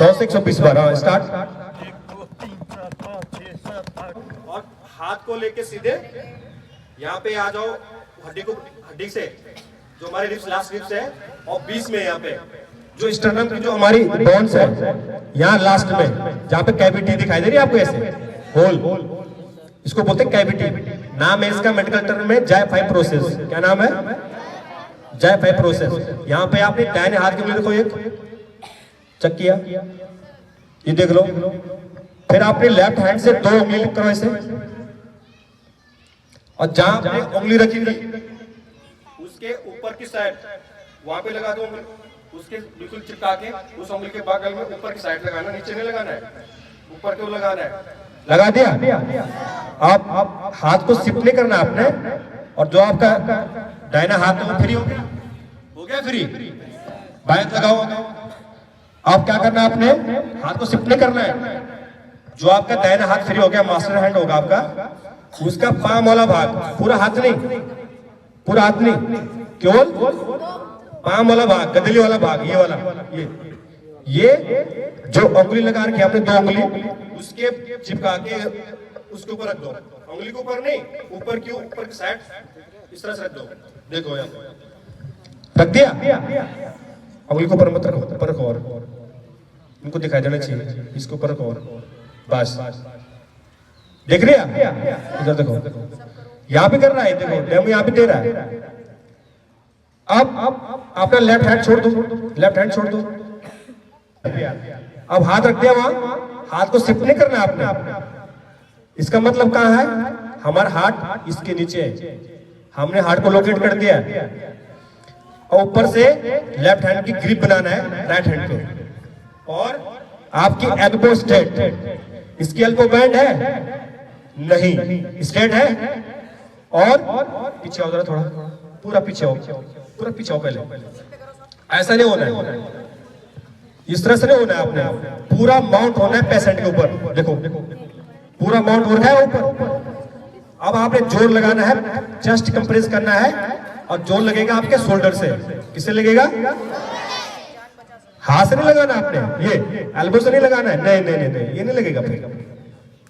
100 से 120 बार। हाँ स्टार्ट। और हाथ को लेके सीधे यहाँ पे आ जाओ, हड्डी से जो हमारे रिब्स, लास्ट रिब्स है, और 20 में यहाँ पे जो स्टर्नम की जो हमारी बोन्स है यहाँ लास्ट में जहाँ पे कैविटी दिखाई दे रही है आपको, ऐसे होल, इसको बोलते हैं कैविटी। नाम है इसका मेडिकल टर्म में जायफाई प्रोसेस। क्या नाम है? जायफाई प्रोसेस। यहाँ पे आपने दाहिने हाथ के लिए देखो, एक चेक किया, ये देख लो। फिर आपने लेफ्ट हैंड से 2 उंगली लिख करो ऐसे, और जहां आपने उंगली रखी थी उसके ऊपर की साइड वहां पे लगा दो उंगली, उसके बिल्कुल चिपका के उस उंगली के बगल में ऊपर की साइड लगाना, नीचे नहीं लगाना है, ऊपर क्यों लगाना है। लगा दिया। आप हाथ को शिफ्ट नहीं करना आपने, और जो आपका दाहिना हाथ है वो फ्री हो गया फ्री। बाएं लगाओ। आप क्या करना है, आपने हाथ को शिफ्ट नहीं करना है। जो आपका दाहिना हाथ फ्री हो गया, मास्टर हैंड होगा आपका, उसका पाम वाला भाग, पूरा हाथ नहीं, केवल पाम वाला भाग, गदली वाला भाग, ये वाला, ये जो उंगली लगा रखी है आपने 2 उंगली, उसके चिपका के उसके ऊपर रख दो। उंगली के ऊपर नहीं, ऊपर क्यों, ऊपर की साइड इस तरह से रख दो। देखो यहाँ रख दिया। उंगली को ऊपर मत रखो, ऊपर रखो, और इनको दिखाई देना चाहिए, इसके ऊपर रखो, और बस। देख रहे हैं? इधर देखो, यहाँ भी कर रहा है, देखो डेमो यहाँ भी दे रहा है। अब अपना लेफ्ट हैंड छोड़ दो, अब हाथ रख दिया वहां, हाथ को शिफ्ट नहीं करना आपने। इसका मतलब कहाँ है, हमारा हाथ इसके नीचे है, हमने हाथ को लोकेट कर दिया, और ऊपर से लेफ्ट हैंड की ग्रिप बनाना है राइट हैंड पे, और आपकी एल्बो स्ट्रेट। इसकी एल्बो बैंड है नहीं, स्ट्रेट है, और पीछे आओ जरा, थोड़ा पूरा पीछे आओ पहले। ऐसा नहीं होना है, इस तरह से नहीं होना है, आपने पूरा माउंट होना है पेशेंट के ऊपर। देखो पूरा माउंट हो रहा है ऊपर। अब आपने जोर लगाना है, चेस्ट कंप्रेस करना है, और जोर लगेगा आपके शोल्डर से। किससे लगेगा? हाथ से नहीं लगाना आपने, ये एल्बो से नहीं लगाना है, नहीं, ये नहीं लगेगा। फिर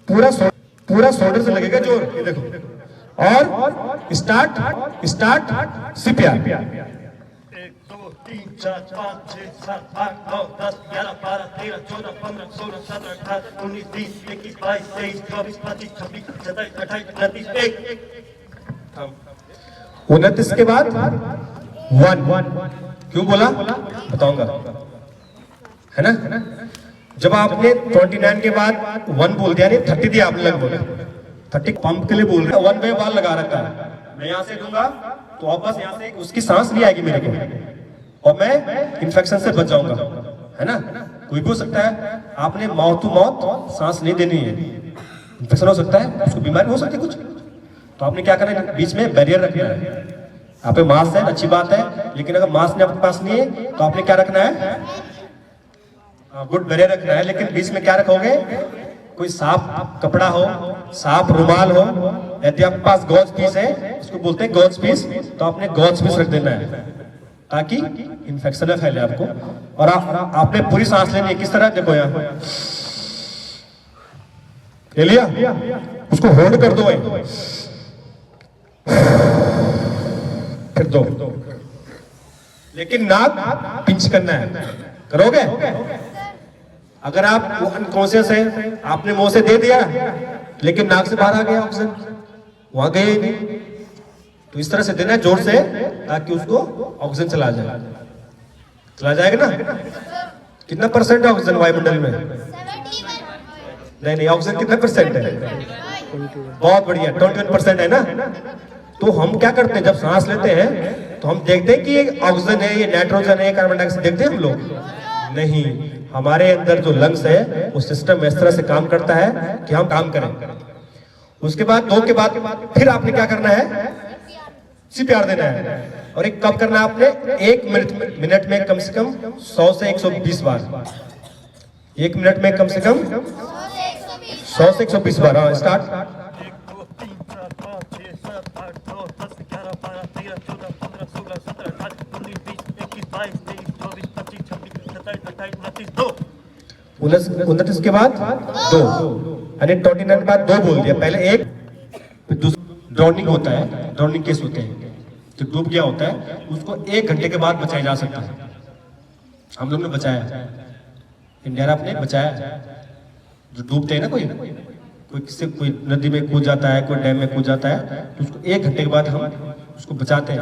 पूरा शोल्डर से लगेगा जोर। ये देखो, और स्टार्ट सिपिया। 1 2 3 4 5 6 7 8 9 10 11 12 13 14 15 16 17 18 19 20 21 22 23 24 25 26 27 28 29 29 के बाद 1 क्यों बोला बताऊंगा, है ना। जब आपने 29 के बाद 1 बोल दिया, नहीं 30 दिया आपने, लगभग 30 पंप के लिए बोल रहे हैं। 1 वे बाल लगा रखा है, मैं यहाँ से दूंगा तो वापस यहाँ से उसकी सांस नहीं आएगी मेरे को, और मैं इन्फेक्शन से बच जाऊंगा, है ना। कोई भी हो सकता है, आपने माउथ टू माउथ सांस नहीं देनी है, इन्फेक्शन हो सकता है, उसको बीमारी हो सकती है कुछ। तो आपने क्या करना है, बीच में बैरियर रखना है। आप पे मास्क है, अच्छी बात है, लेकिन अगर मास्क आपके पास नहीं है तो आपने क्या रखना है, गुड बैरियर रखना है। लेकिन बीच में क्या रखोगे, कोई साफ कपड़ा हो, साफ रुमाल हो, यदि आपके पास गॉज पीस है, इसको बोलते हैं गॉज पीस, तो आपने गॉज पीस रख देना है ताकि इन्फेक्शन न फैले आपको। और आपने पूरी सांस लेनी है। किस तरह, देखो यहाँ ले लिया, उसको होल्ड कर दो, फिर दो, लेकिन नाक पिंच करना है। करोगे? अगर आप अनकॉन्शियस है, आपने मुंह से दे दिया लेकिन नाक से बाहर आ गया ऑक्सीजन, वहां गए ही नहीं, तो इस तरह से देना है जोर से, ताकि उसको ऑक्सीजन चला जाएगा ना। कितना परसेंट है ऑक्सीजन वायुमंडल में? नहीं, ऑक्सीजन कितना परसेंट है? बहुत बढ़िया, 21% है ना। तो हम क्या करते हैं, जब सांस लेते हैं तो हम देखते हैं कि ये ऑक्सीजन है, ये नाइट्रोजन है, कार्बन डाइऑक्साइड देखते हैं हम लोग? नहीं, हमारे अंदर जो लंग्स है वो सिस्टम इस तरह से काम करता है कि हम काम करें। उसके बाद 2 के बाद फिर आपने क्या करना है, सीपीआर देना है। और एक कब करना है आपने, 1 मिनट में कम से कम 100 से 120 बार। 1 मिनट में कम से कम 100 से 120 बार। हाँ स्टार्ट। 29 29 के बाद 2, यानी 29 के बाद 2 बोल दिया, पहले एक, फिर दूसरा ड्राउनिंग होता है, ड्राउनिंग केस होते हैं, जो डूब गया होता है उसको 1 घंटे के बाद बचाया जा सकता है। हम लोग ने बचाया, इंडिया आपने बचाया। जो डूबते हैं ना, कोई किसी कोई नदी में कूद जाता है, कोई डैम में कूद जाता है, तो उसको 1 घंटे के बाद हम उसको बचाते हैं,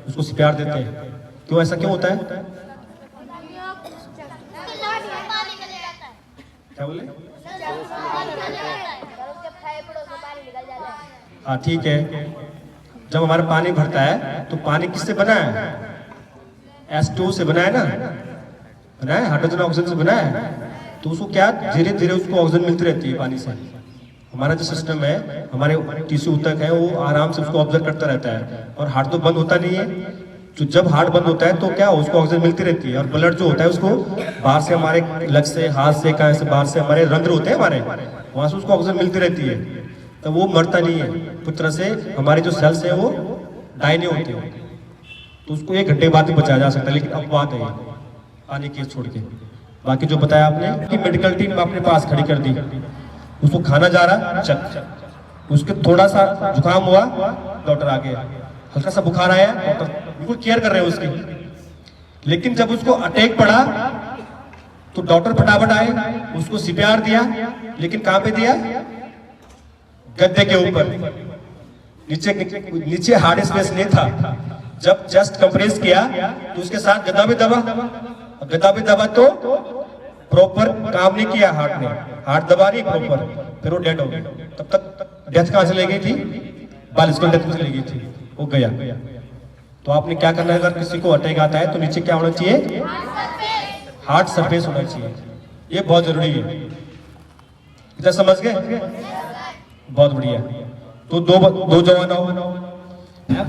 उसको CPR देते हैं। क्यों, ऐसा क्यों होता है? क्या बोले? हाँ ठीक है, जब हमारा पानी भरता है तो पानी किससे बना है? H2 से बना है ना, बना है, हाइड्रोजन ऑक्सीजन से बना है। तो उसको क्या धीरे धीरे उसको ऑक्सीजन मिलती रहती है पानी से। हमारा जो सिस्टम है, हमारे टिश्यू ऊतक है, वो आराम से उसको ऑब्जर्व करता रहता है, और हार्ट तो बंद होता नहीं है। तो जब हार्ट बंद होता है तो क्या उसको ऑक्सीजन मिलती रहती है, और ब्लड जो होता है उसको बाहर से, हमारे लग से, हाथ से, कहाँ से, बाहर से हमारे रंध्र होते हैं हमारे, वहां से उसको ऑक्सीजन मिलती रहती है, तो वो मरता नहीं है। पूरी तरह से हमारे जो सेल्स हैं वो डाई नहीं होते हैं, तो उसको 1 घंटे बाद ही बचाया जा सकता है। लेकिन अपवाद है पानी केस छोड़ के। बाकी जो बताया आपने कि मेडिकल टीम अपने पास खड़ी कर दी, उसको खाना जा रहा, चक, उसके थोड़ा सा जुकाम हुआ, डॉक्टर आ गया, हल्का सा बुखार आया, डॉक्टर बिल्कुल केयर कर रहे हैं उसकी। लेकिन जब उसको अटैक पड़ा तो डॉक्टर फटाफट आए, उसको CPR दिया, लेकिन कहां पे दिया? गद्दे के ऊपर, नीचे हार्ड स्पेस नहीं था। जब चेस्ट कंप्रेस किया तो उसके साथ गद्दा भी दबा, तो प्रॉपर काम नहीं किया हार्ट ने, हार्ट दबा नहीं प्रॉपर, फिर वो डेड हो गया। तब तक डेथ कहां चली गई थी? बालिस्टिक डेथ में चली गई थी, वो गया। तो आपने क्या करना है, अगर किसी को अटैक आता है तो नीचे क्या होना चाहिए? हार्ट सरफेस होना चाहिए, ये बहुत जरूरी है। इतना समझ गए? बहुत बढ़िया। तो दो जवान हो,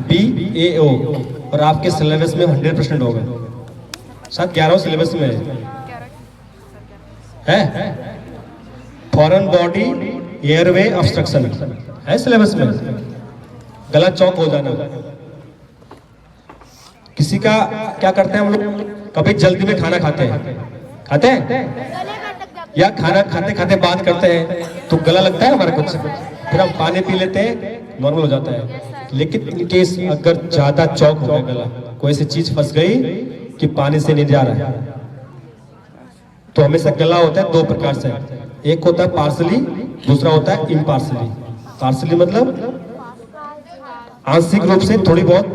BAO, और आपके सिलेबस में 100% होगा, शायद 11 सिलेबस में है। फॉरेन बॉडी एयरवे ऑब्स्ट्रक्शन है सिलेबस में, गला चौक हो जाना। किसी का क्या करते हैं हम लोग, कभी जल्दी में खाना खाते हैं या खाना खाते खाते बात करते हैं तो गला लगता है हमारा कुछ, फिर हम पानी पी लेते हैं, नॉर्मल हो जाता है। लेकिन इन केस अगर ज्यादा चौक हो गया गला, कोई ऐसी चीज फंस गई कि पानी से नहीं जा रहा है, तो हमेशा गला होता है 2 प्रकार से, एक होता है पार्सली, दूसरा होता है इम्पार्सली। पार्सली मतलब आंशिक रूप से थोड़ी बहुत